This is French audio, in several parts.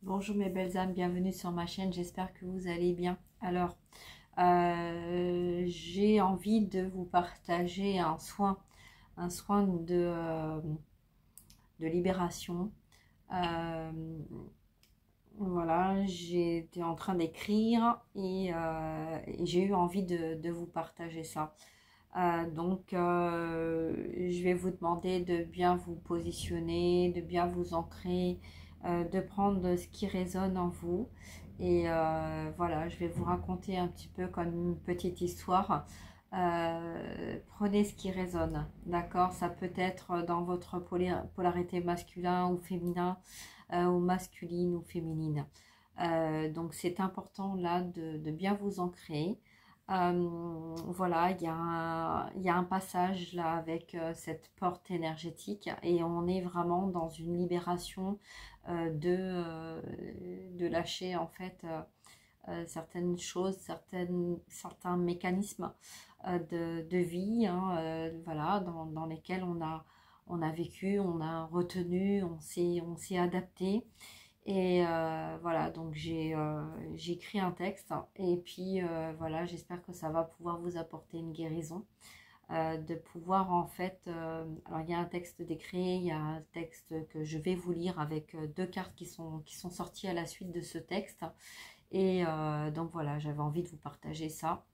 Bonjour mes belles âmes, bienvenue sur ma chaîne, j'espère que vous allez bien. Alors, j'ai envie de vous partager un soin de libération. Euh, voilà, j'étais en train d'écrire et j'ai eu envie de vous partager ça. Je vais vous demander de bien vous positionner, de bien vous ancrer, de prendre ce qui résonne en vous. Voilà, je vais vous raconter un petit peu comme une petite histoire. Prenez ce qui résonne, d'accord? Ça peut être dans votre polarité masculin ou féminin, ou masculine ou féminine. Donc c'est important là de bien vous ancrer. Voilà, il y a un passage là avec cette porte énergétique et on est vraiment dans une libération de lâcher en fait certaines choses, certains mécanismes de vie, hein, voilà, dans lesquels on a vécu, on a retenu, on s'est adapté. Voilà, donc j'ai écrit un texte et puis voilà, j'espère que ça va pouvoir vous apporter une guérison, de pouvoir en fait, alors il y a un texte d'écrit, il y a un texte que je vais vous lire avec deux cartes qui sont sorties à la suite de ce texte. Donc voilà, j'avais envie de vous partager ça.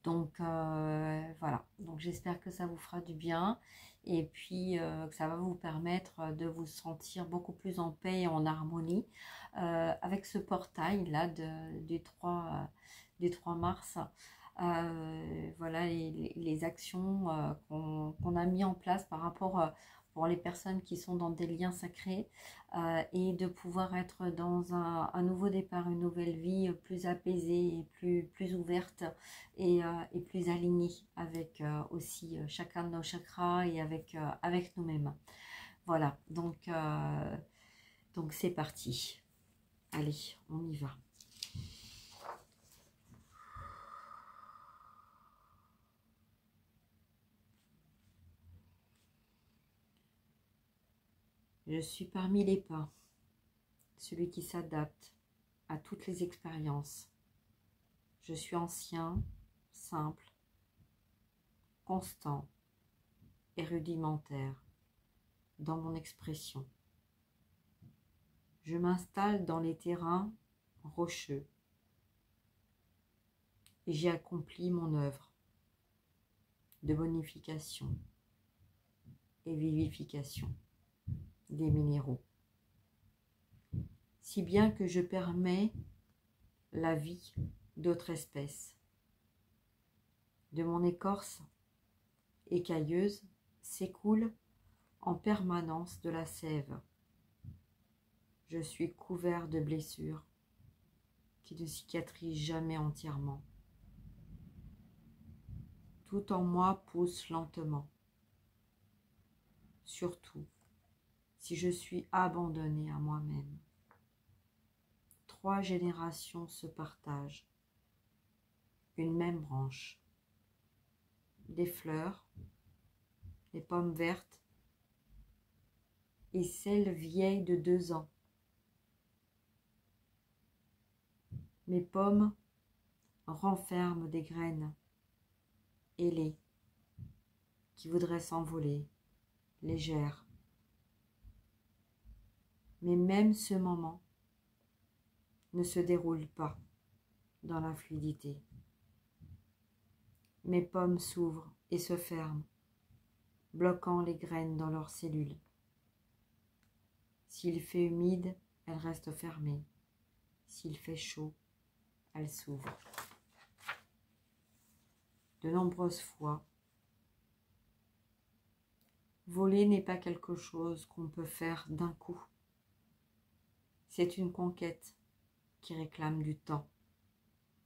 Donc voilà, donc j'espère que ça vous fera du bien et puis que ça va vous permettre de vous sentir beaucoup plus en paix et en harmonie avec ce portail là du 3 mars. Voilà les actions qu'on a mis en place par rapport pour les personnes qui sont dans des liens sacrés, et de pouvoir être dans un nouveau départ, une nouvelle vie plus apaisée et plus ouverte et plus alignée avec aussi chacun de nos chakras et avec nous-mêmes. Voilà, donc c'est parti. Allez, on y va. Je suis parmi les pas, celui qui s'adapte à toutes les expériences. Je suis ancien, simple, constant et rudimentaire dans mon expression. Je m'installe dans les terrains rocheux et j'y accomplis mon œuvre de bonification et vivification des minéraux, si bien que je permets la vie d'autres espèces. De mon écorce écailleuse s'écoule en permanence de la sève. Je suis couvert de blessures qui ne cicatrisent jamais entièrement. Tout en moi pousse lentement, surtout si je suis abandonné à moi-même. 3 générations se partagent une même branche. Des fleurs, des pommes vertes et celles vieilles de 2 ans. Mes pommes renferment des graines ailées qui voudraient s'envoler, légères. Mais même ce moment ne se déroule pas dans la fluidité. Mes pommes s'ouvrent et se ferment, bloquant les graines dans leurs cellules. S'il fait humide, elles restent fermées. S'il fait chaud, elles s'ouvrent. De nombreuses fois, voler n'est pas quelque chose qu'on peut faire d'un coup. C'est une conquête qui réclame du temps.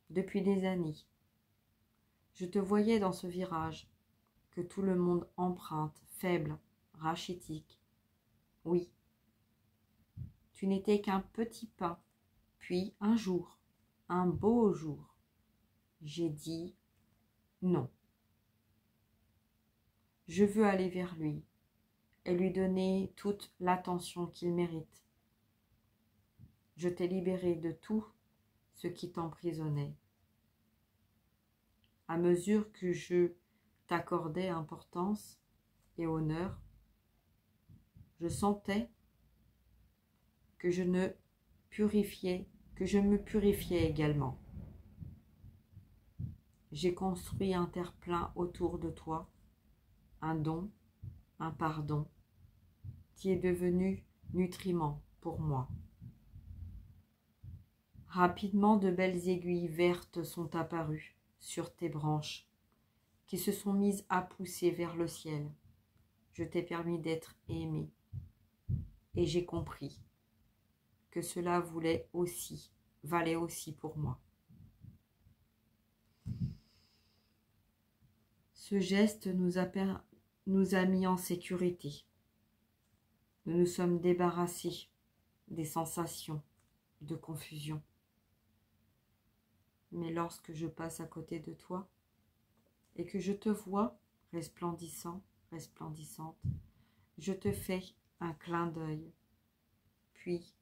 Depuis des années, je te voyais dans ce virage que tout le monde emprunte, faible, rachitique. Oui, tu n'étais qu'un petit pas, puis un jour, un beau jour, j'ai dit non. Je veux aller vers lui et lui donner toute l'attention qu'il mérite. Je t'ai libéré de tout ce qui t'emprisonnait. À mesure que je t'accordais importance et honneur, je sentais que je me purifiais également. J'ai construit un terre-plein autour de toi, un don, un pardon, qui est devenu nutriment pour moi. Rapidement, de belles aiguilles vertes sont apparues sur tes branches, qui se sont mises à pousser vers le ciel. Je t'ai permis d'être aimé, et j'ai compris que cela valait aussi pour moi. Ce geste nous a mis en sécurité. Nous nous sommes débarrassés des sensations de confusion. Mais lorsque je passe à côté de toi et que je te vois resplendissant, resplendissante, je te fais un clin d'œil. Puis,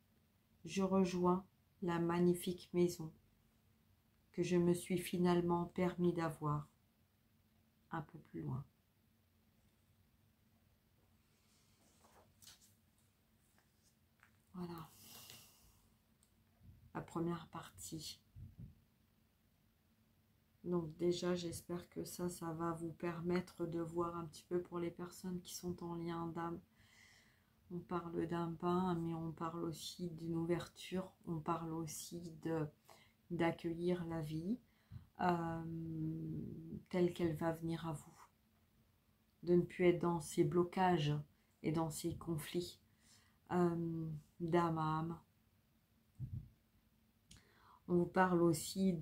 je rejoins la magnifique maison que je me suis finalement permis d'avoir un peu plus loin. Voilà. La première partie. Donc déjà, j'espère que ça va vous permettre de voir un petit peu pour les personnes qui sont en lien d'âme. On parle d'un bain, mais on parle aussi d'une ouverture, on parle aussi d'accueillir la vie telle qu'elle va venir à vous. De ne plus être dans ces blocages et dans ces conflits d'âme à âme. On vous parle aussi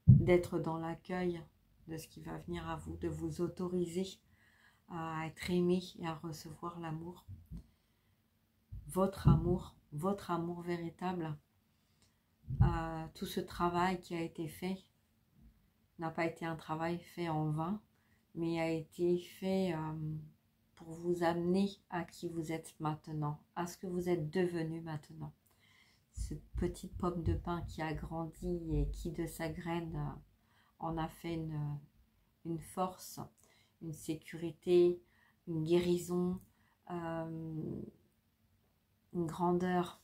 d'être dans l'accueil de ce qui va venir à vous, de vous autoriser à être aimé et à recevoir l'amour. Votre amour véritable. Tout ce travail qui a été fait n'a pas été un travail fait en vain, mais a été fait pour vous amener à qui vous êtes maintenant, à ce que vous êtes devenu maintenant. Cette petite pomme de pin qui a grandi et qui de sa graine en a fait une force, une sécurité, une guérison, une grandeur.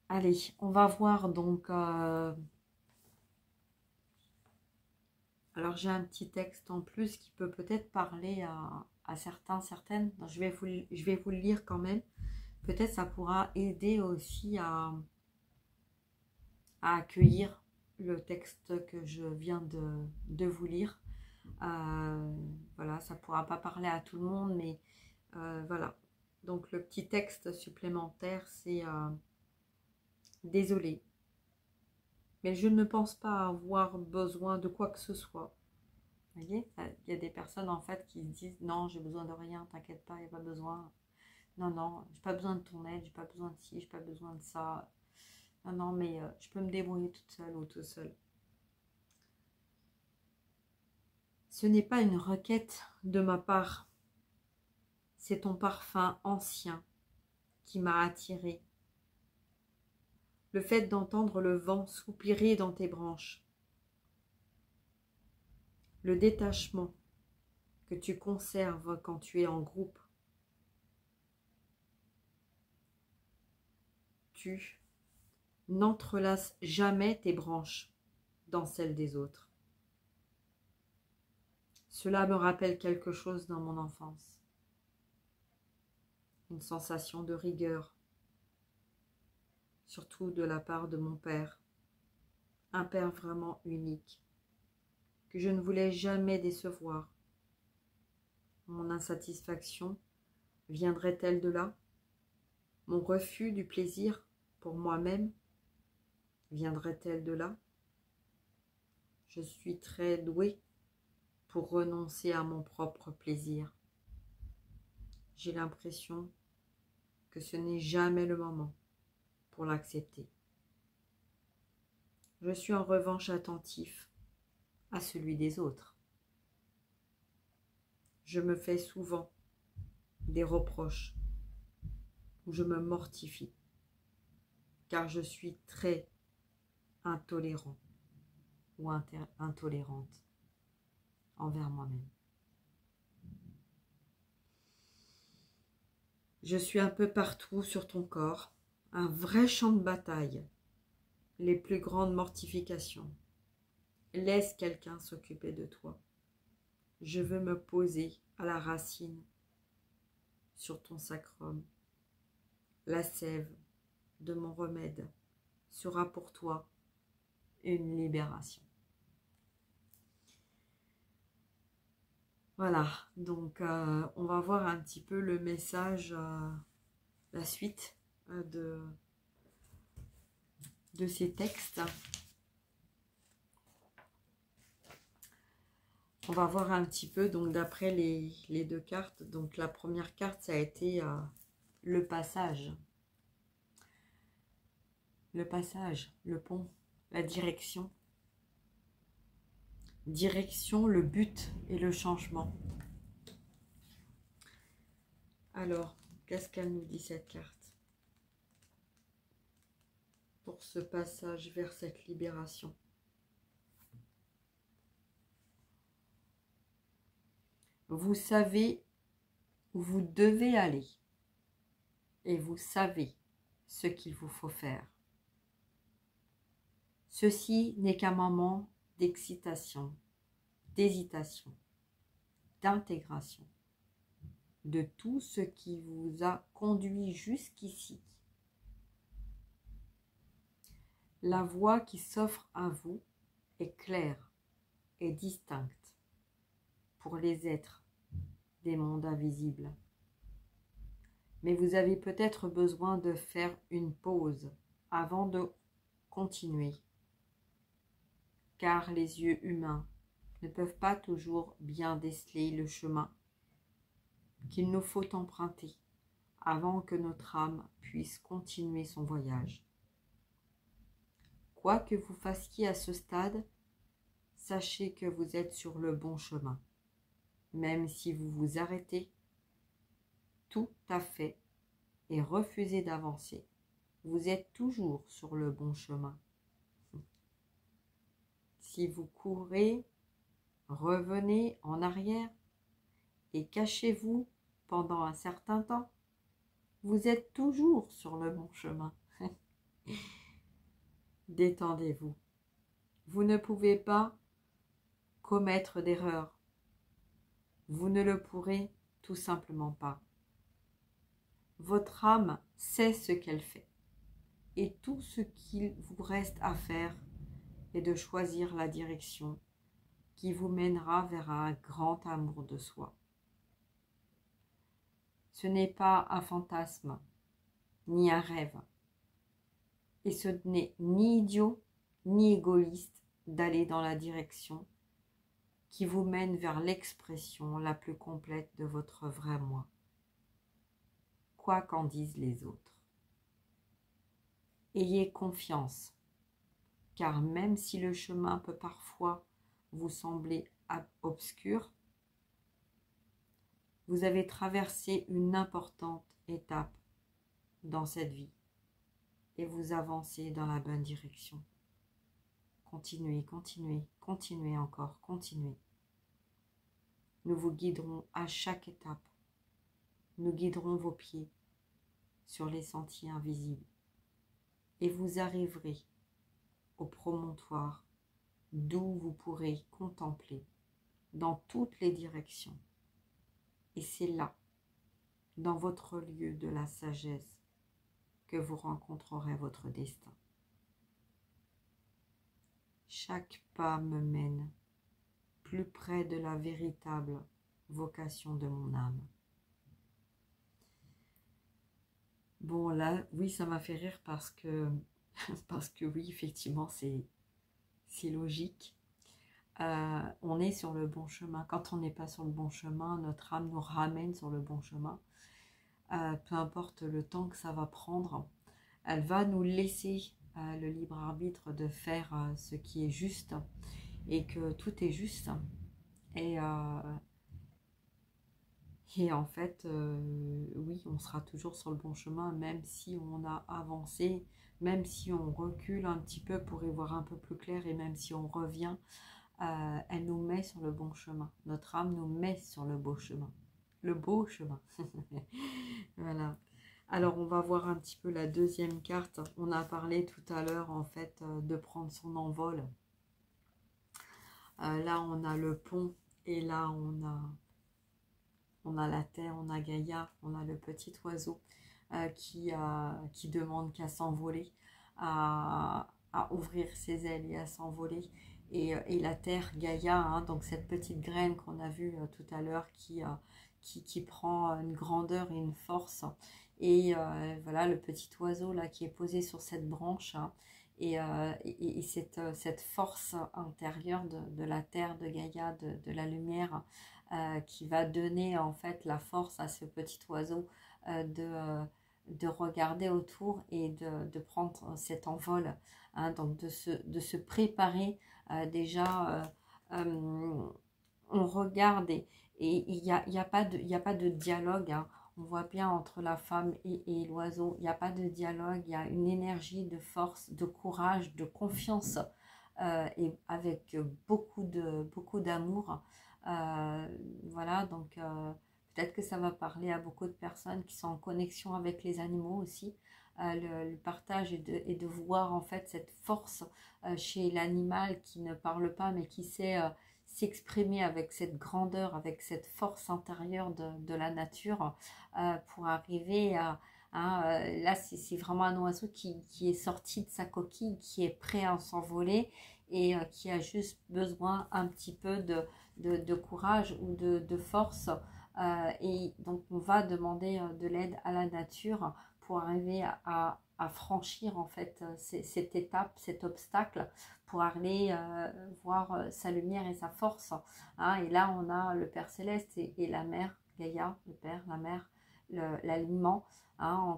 Allez, on va voir donc... alors j'ai un petit texte en plus qui peut peut-être parler à certaines. Donc, je vais vous le lire quand même. Peut-être ça pourra aider aussi à accueillir le texte que je viens de vous lire. Voilà, ça ne pourra pas parler à tout le monde, mais voilà. Donc le petit texte supplémentaire, c'est désolé, mais je ne pense pas avoir besoin de quoi que ce soit. Vous voyez, il y a des personnes en fait qui se disent non, j'ai besoin de rien, t'inquiète pas, il n'y a pas besoin. Non, non, j'ai pas besoin de ton aide, j'ai pas besoin de ci, j'ai pas besoin de ça. Non, non, mais je peux me débrouiller toute seule ou tout seul. Ce n'est pas une requête de ma part. C'est ton parfum ancien qui m'a attiré. Le fait d'entendre le vent soupirer dans tes branches. Le détachement que tu conserves quand tu es en groupe. Tu n'entrelaces jamais tes branches dans celles des autres. Cela me rappelle quelque chose dans mon enfance. Une sensation de rigueur, surtout de la part de mon père, un père vraiment unique, que je ne voulais jamais décevoir. Mon insatisfaction viendrait-elle de là? Mon refus du plaisir pour moi-même viendrait-elle de là? Je suis très douée pour renoncer à mon propre plaisir. J'ai l'impression que ce n'est jamais le moment pour l'accepter. Je suis en revanche attentif à celui des autres. Je me fais souvent des reproches où je me mortifie, car je suis très intolérant ou intolérante envers moi-même. Je suis un peu partout sur ton corps, un vrai champ de bataille, les plus grandes mortifications. Laisse quelqu'un s'occuper de toi. Je veux me poser à la racine sur ton sacrum. La sève de mon remède sera pour toi une libération. Voilà, donc on va voir un petit peu le message, la suite de ces textes. On va voir un petit peu, donc d'après les deux cartes. Donc la première carte, ça a été le passage. Le passage, le pont, la direction. Direction, le but et le changement. Alors, qu'est-ce qu'elle nous dit cette carte pour ce passage vers cette libération? Vous savez où vous devez aller et vous savez ce qu'il vous faut faire. Ceci n'est qu'un moment d'excitation, d'hésitation, d'intégration de tout ce qui vous a conduit jusqu'ici. La voie qui s'offre à vous est claire et distincte pour les êtres des mondes invisibles. Mais vous avez peut-être besoin de faire une pause avant de continuer, car les yeux humains ne peuvent pas toujours bien déceler le chemin qu'il nous faut emprunter avant que notre âme puisse continuer son voyage. Quoi que vous fassiez à ce stade, sachez que vous êtes sur le bon chemin. Même si vous vous arrêtez tout à fait et refusez d'avancer, vous êtes toujours sur le bon chemin. Si vous courez, revenez en arrière et cachez-vous pendant un certain temps, vous êtes toujours sur le bon chemin. Détendez-vous. Vous ne pouvez pas commettre d'erreur. Vous ne le pourrez tout simplement pas. Votre âme sait ce qu'elle fait. Et tout ce qu'il vous reste à faire est de choisir la direction qui vous mènera vers un grand amour de soi. Ce n'est pas un fantasme, ni un rêve. Et ce n'est ni idiot, ni égoïste d'aller dans la direction qui vous mène vers l'expression la plus complète de votre vrai moi, quoi qu'en disent les autres. Ayez confiance, car même si le chemin peut parfois vous sembler obscur, vous avez traversé une importante étape dans cette vie et vous avancez dans la bonne direction. Continuez, continuez, continuez encore, continuez. Nous vous guiderons à chaque étape. Nous guiderons vos pieds sur les sentiers invisibles. Et vous arriverez au promontoire d'où vous pourrez contempler dans toutes les directions. Et c'est là, dans votre lieu de la sagesse, que vous rencontrerez votre destin. Chaque pas me mène plus près de la véritable vocation de mon âme. Bon là, oui, ça m'a fait rire parce que oui, effectivement, c'est logique. On est sur le bon chemin. Quand on n'est pas sur le bon chemin, notre âme nous ramène sur le bon chemin. Peu importe le temps que ça va prendre, elle va nous laisser le libre arbitre de faire ce qui est juste et que tout est juste. Et Et en fait, oui, on sera toujours sur le bon chemin, même si on a avancé, même si on recule un petit peu pour y voir un peu plus clair, et même si on revient, elle nous met sur le bon chemin. Notre âme nous met sur le beau chemin. Le beau chemin. Voilà. Alors, on va voir un petit peu la deuxième carte. On a parlé tout à l'heure, en fait, de prendre son envol. Là, on a le pont, et là, on a la terre, on a Gaïa, on a le petit oiseau qui demande qu'à s'envoler, à ouvrir ses ailes et à s'envoler. Et la terre, Gaïa, hein, donc cette petite graine qu'on a vue tout à l'heure qui prend une grandeur et une force. Et voilà le petit oiseau là qui est posé sur cette branche, hein, et cette force intérieure de la terre, de Gaïa, de la lumière, qui va donner en fait la force à ce petit oiseau de regarder autour et de prendre cet envol, hein, donc de se préparer déjà. On regarde et il y a pas de dialogue, hein. On voit bien entre la femme et l'oiseau, il n'y a pas de dialogue, il y a une énergie de force, de courage, de confiance, et avec beaucoup d'amour. Voilà, donc peut-être que ça va parler à beaucoup de personnes qui sont en connexion avec les animaux aussi. Le partage et de voir en fait cette force chez l'animal qui ne parle pas mais qui sait s'exprimer avec cette grandeur, avec cette force intérieure de la nature, pour arriver là c'est vraiment un oiseau qui est sorti de sa coquille, qui est prêt à s'envoler, et qui a juste besoin un petit peu de courage ou de force. Et donc on va demander de l'aide à la nature pour arriver à franchir en fait cette étape, cet obstacle, pour aller voir sa lumière et sa force, hein. Et là on a le Père Céleste et la Mère Gaïa, le Père, la Mère, l'alignement, hein,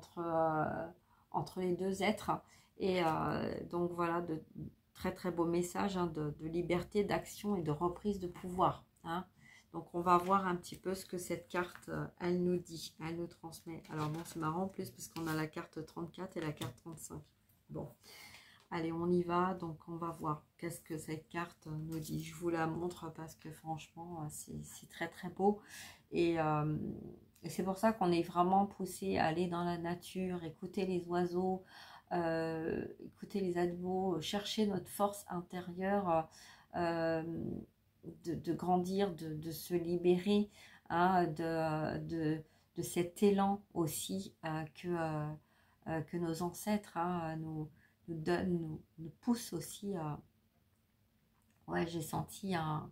entre les deux êtres. Et donc voilà, de très très beau message, hein, de liberté, d'action et de reprise de pouvoir, hein. Donc on va voir un petit peu ce que cette carte, elle nous dit, elle nous transmet. Alors bon, c'est marrant en plus parce qu'on a la carte 34 et la carte 35. Bon, allez, on y va. Donc on va voir qu'est-ce que cette carte nous dit. Je vous la montre parce que franchement, c'est très très beau. Et c'est pour ça qu'on est vraiment poussé à aller dans la nature, écouter les oiseaux, écouter les animaux, chercher notre force intérieure, de grandir, de se libérer, hein, de cet élan aussi que nos ancêtres, hein, nous donnent, nous poussent aussi à... Ouais, j'ai senti un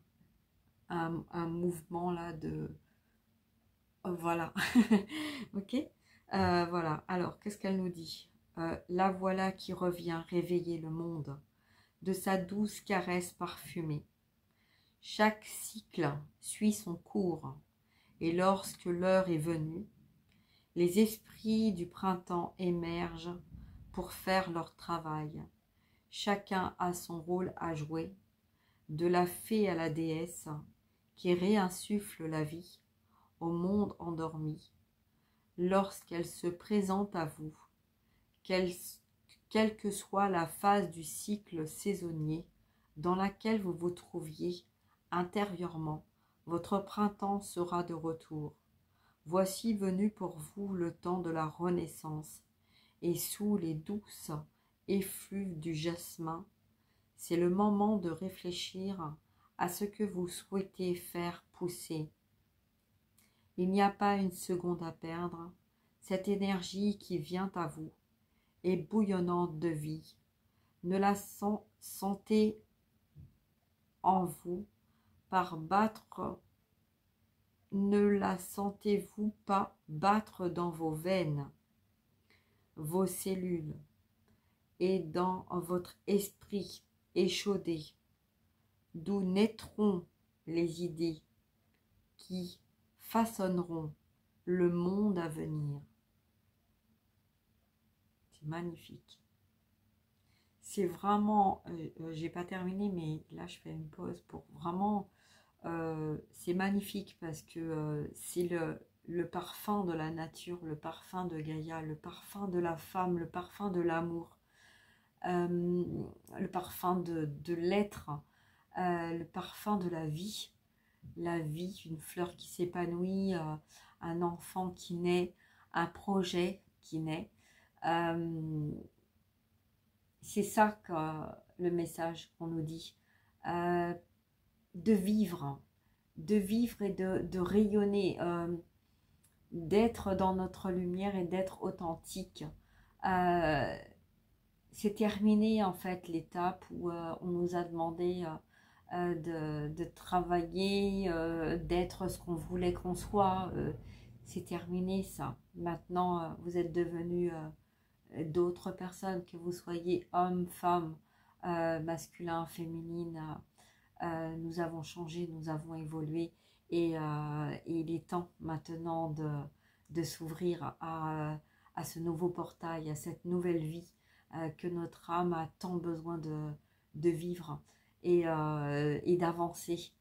mouvement là de... Voilà. Ok. Voilà. Alors, qu'est-ce qu'elle nous dit? La voilà qui revient réveiller le monde de sa douce caresse parfumée. Chaque cycle suit son cours, et lorsque l'heure est venue, les esprits du printemps émergent pour faire leur travail. Chacun a son rôle à jouer, de la fée à la déesse, qui réinsuffle la vie au monde endormi. Lorsqu'elle se présente à vous, quelle que soit la phase du cycle saisonnier dans laquelle vous vous trouviez, intérieurement, votre printemps sera de retour. Voici venu pour vous le temps de la renaissance, et sous les douces effluves du jasmin, c'est le moment de réfléchir à ce que vous souhaitez faire pousser. Il n'y a pas une seconde à perdre. Cette énergie qui vient à vous est bouillonnante de vie. Ne la sentez en vous par battre, ne la sentez-vous pas battre dans vos veines, vos cellules et dans votre esprit échaudé, d'où naîtront les idées qui façonneront le monde à venir. C'est magnifique. C'est vraiment, j'ai pas terminé, mais là je fais une pause pour vraiment, c'est magnifique parce que c'est le parfum de la nature, le parfum de Gaïa, le parfum de la femme, le parfum de l'amour, le parfum de l'être, le parfum de la vie, une fleur qui s'épanouit, un enfant qui naît, un projet qui naît. C'est ça que le message qu'on nous dit, de vivre et de rayonner, d'être dans notre lumière et d'être authentique. C'est terminé en fait l'étape où on nous a demandé de travailler, d'être ce qu'on voulait qu'on soit. C'est terminé ça. Maintenant, vous êtes devenus d'autres personnes, que vous soyez homme, femme, masculin, féminine. Nous avons changé, nous avons évolué et il est temps maintenant de s'ouvrir à ce nouveau portail, à cette nouvelle vie que notre âme a tant besoin de vivre et d'avancer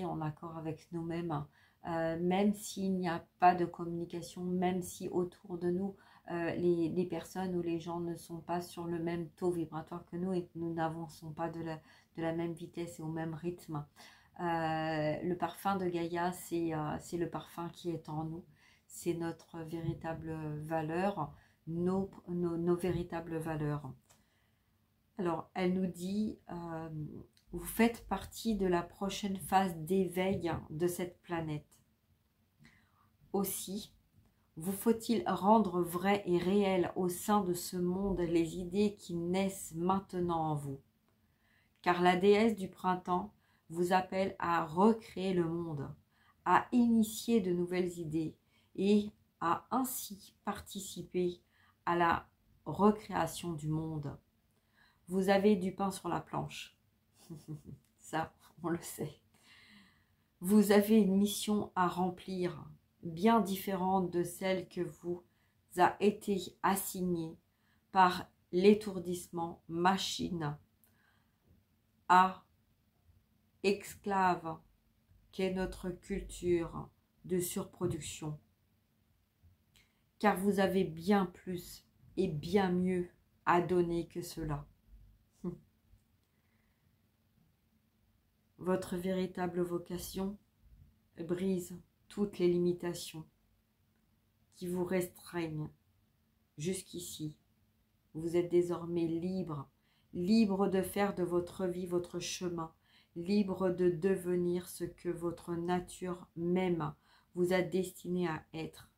en accord avec nous-mêmes, même s'il n'y a pas de communication, même si autour de nous les personnes ou les gens ne sont pas sur le même taux vibratoire que nous et que nous n'avançons pas de la même vitesse et au même rythme. Le parfum de Gaïa, c'est le parfum qui est en nous, c'est notre véritable valeur, nos véritables valeurs. Alors, elle nous dit, vous faites partie de la prochaine phase d'éveil de cette planète. Aussi, vous faut-il rendre vrai et réel au sein de ce monde les idées qui naissent maintenant en vous. Car la déesse du printemps vous appelle à recréer le monde, à initier de nouvelles idées et à ainsi participer à la recréation du monde. Vous avez du pain sur la planche. Ça, on le sait. Vous avez une mission à remplir, bien différente de celle que vous a été assignée par l'étourdissement machine à esclave qu'est notre culture de surproduction. Car vous avez bien plus et bien mieux à donner que cela. Votre véritable vocation brise toutes les limitations qui vous restreignent jusqu'ici. Vous êtes désormais libre, libre de faire de votre vie votre chemin, libre de devenir ce que votre nature même vous a destiné à être,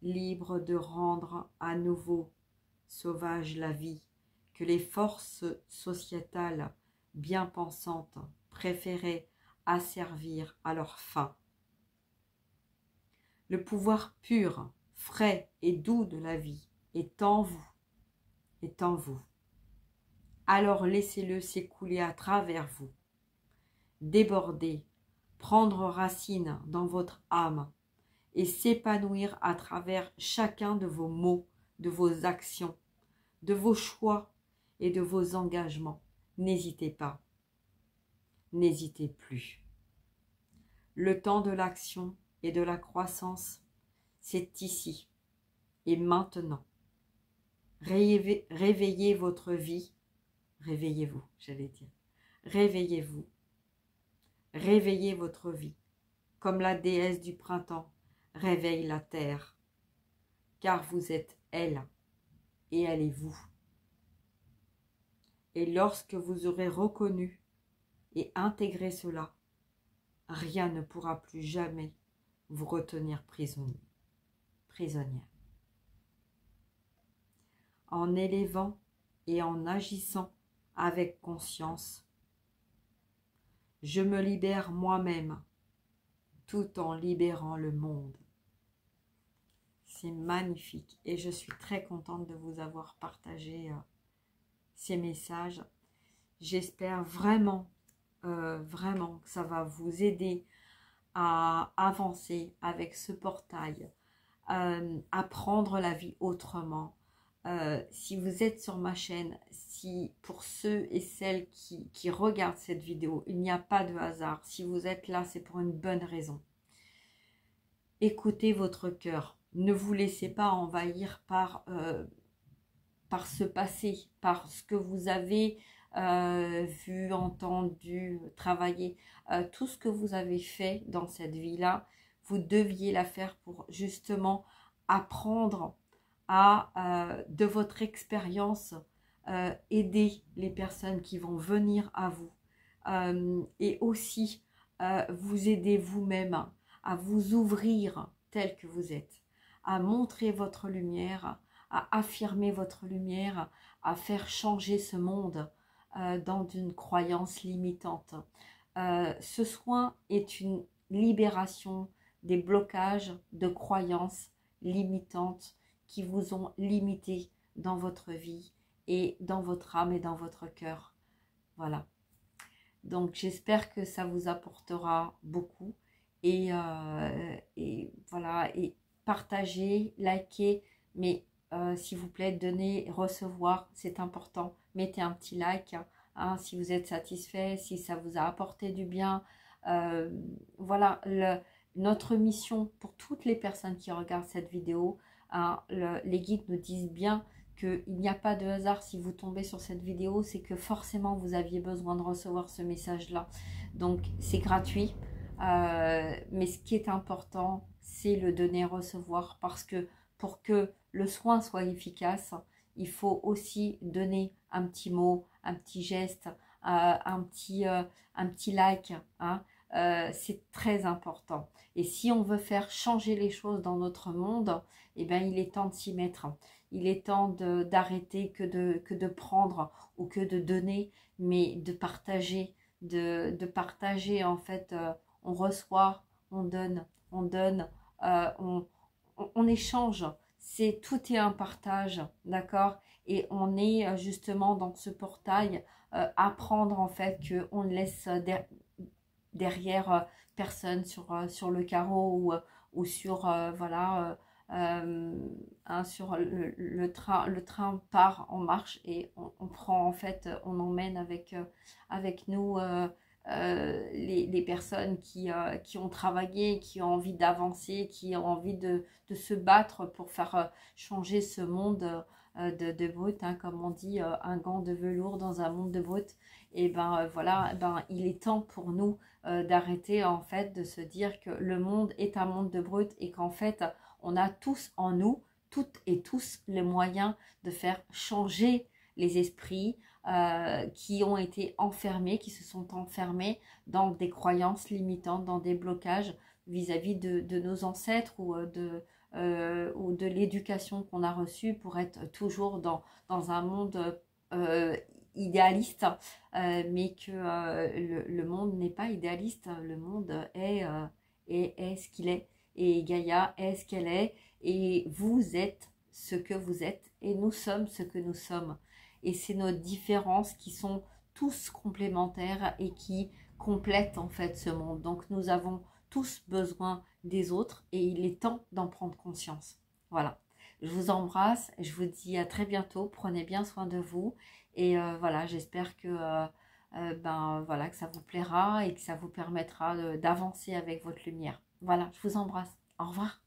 libre de rendre à nouveau sauvage la vie que les forces sociétales bien pensantes préféraient asservir à leur fin. Le pouvoir pur, frais et doux de la vie est en vous, est en vous. Alors laissez-le s'écouler à travers vous, déborder, prendre racine dans votre âme et s'épanouir à travers chacun de vos mots, de vos actions, de vos choix et de vos engagements. N'hésitez pas, n'hésitez plus. Le temps de l'action et de la croissance, c'est ici et maintenant. Réveillez votre vie, réveillez-vous, j'allais dire, réveillez-vous, réveillez votre vie, comme la déesse du printemps réveille la terre, car vous êtes elle et elle est vous. Et lorsque vous aurez reconnu et intégré cela, rien ne pourra plus jamais vous retenir prisonnier, prisonnière. En élevant et en agissant avec conscience, je me libère moi-même tout en libérant le monde. C'est magnifique et je suis très contente de vous avoir partagé ces messages. J'espère vraiment, vraiment que ça va vous aider à avancer avec ce portail, à prendre la vie autrement. Si vous êtes sur ma chaîne, si pour ceux et celles qui regardent cette vidéo, il n'y a pas de hasard. Si vous êtes là, c'est pour une bonne raison. écoutez votre cœur. Ne vous laissez pas envahir par ce passé, par ce que vous avez vu, entendu, travaillé. Tout ce que vous avez fait dans cette vie-là, vous deviez la faire pour justement apprendre de votre expérience, aider les personnes qui vont venir à vous. Et aussi vous aider vous-même à vous ouvrir tel que vous êtes, à montrer votre lumière, à affirmer votre lumière, à faire changer ce monde dans une croyance limitante. Ce soin est une libération des blocages de croyances limitantes qui vous ont limité dans votre vie et dans votre âme et dans votre cœur. Voilà. Donc j'espère que ça vous apportera beaucoup et voilà, et partagez, likez, mais s'il vous plaît, donnez, recevoir, c'est important. Mettez un petit like hein, si vous êtes satisfait, si ça vous a apporté du bien. Voilà, notre mission pour toutes les personnes qui regardent cette vidéo, hein, les guides nous disent bien qu'il n'y a pas de hasard. Si vous tombez sur cette vidéo, c'est que forcément vous aviez besoin de recevoir ce message-là. Donc c'est gratuit, mais ce qui est important, c'est le donner, recevoir, parce que pour que le soin soit efficace, il faut aussi donner un petit mot, un petit geste, un petit like, hein. C'est très important. Et si on veut faire changer les choses dans notre monde, eh bien, il est temps de s'y mettre. Il est temps d'arrêter que de prendre ou que de donner, mais de partager, de partager en fait. On reçoit, on donne, on échange. Tout est un partage, d'accord? Et on est justement dans ce portail, apprendre en fait qu'on ne laisse derrière personne sur le carreau ou sur voilà hein, sur le train part en marche et on prend en fait, on emmène avec nous les personnes qui ont travaillé, qui ont envie d'avancer, qui ont envie de se battre pour faire changer ce monde de brut, hein, comme on dit, un gant de velours dans un monde de brut. Et ben voilà, ben il est temps pour nous d'arrêter en fait de se dire que le monde est un monde de brut et qu'en fait on a tous en nous, toutes et tous, les moyens de faire changer les esprits qui ont été enfermés, qui se sont enfermés dans des croyances limitantes, dans des blocages vis-à-vis de nos ancêtres ou de l'éducation qu'on a reçue pour être toujours dans un monde idéaliste, mais que le monde n'est pas idéaliste, le monde est ce qu'il est, et Gaïa est ce qu'elle est, et vous êtes ce que vous êtes, et nous sommes ce que nous sommes. Et c'est nos différences qui sont tous complémentaires et qui complètent en fait ce monde. Donc nous avons tous besoin des autres et il est temps d'en prendre conscience. Voilà. Je vous embrasse, je vous dis à très bientôt. Prenez bien soin de vous et voilà, j'espère que ben voilà, que ça vous plaira et que ça vous permettra d'avancer avec votre lumière. Voilà, je vous embrasse. Au revoir.